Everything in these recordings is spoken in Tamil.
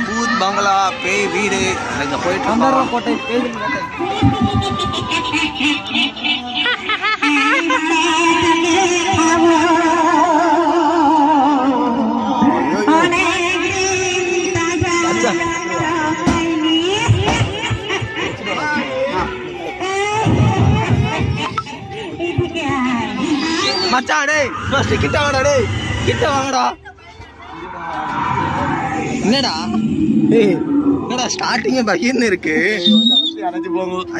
பூத் பங்களா பேய் வீடு அங்க போயிட்டு இருக்கோம். கோட்டை பேய் மச்சான் டேய் கிட்ட வாடா டேய் கிட்ட வாங்கடா. என்னடா என்னடா ஸ்டார்டிங்கே பகிர்னு இருக்கு.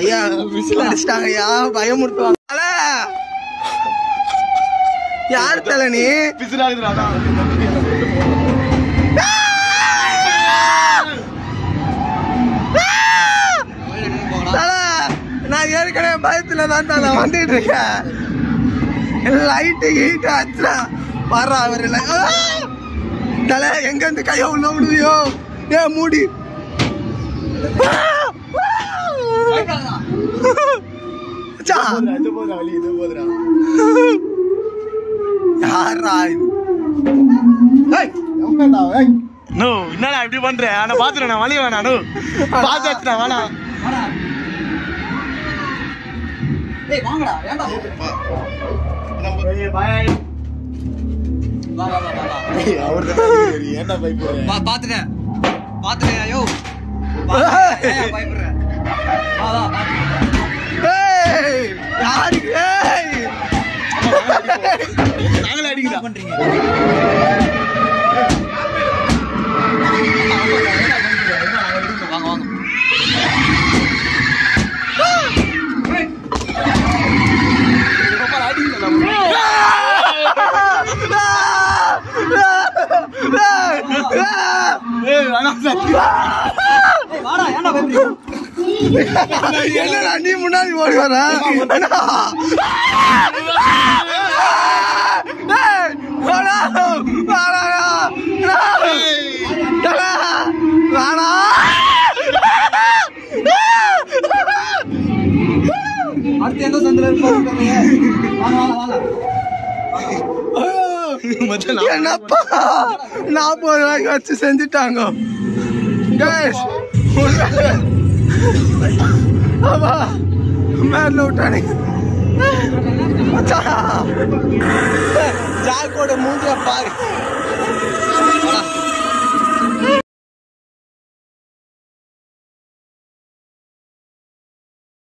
ஐயா விசில் அடிச்சிட்டாங்க ஐயா பயமுறுத்துவாங்க. யார் தல நீ நான் ஏற்கனவே பயத்துல தான் தல வந்துட்டு இருக்கேன். லைட்டு ஹீட் ஆச்சுனா பாரா அவர் தலை எங்க இருந்து கைய உள்ள விடுவியோ ஏ மூடி என்னடா இப்படி பண்றேன்? ஆனா பாத்துறேன் நான் வழி வேணானு பாத்து வேணா வாங்கடா ஏன்டா பாத்துட்டேன் ஐயோ பயப்படுறேன் நாங்களே அடிக்கிறா பண்றீங்க வாங்க வாங்க என்னடா நீ முன்னாடி ஓடி வர அடுத்து எந்த சந்தில என்னப்பா 40 ரூபாய்க்கு வச்சு செஞ்சுட்டாங்க. மேல விட்டானுங்க ஜாக்கோட மூஞ்சில பாரு.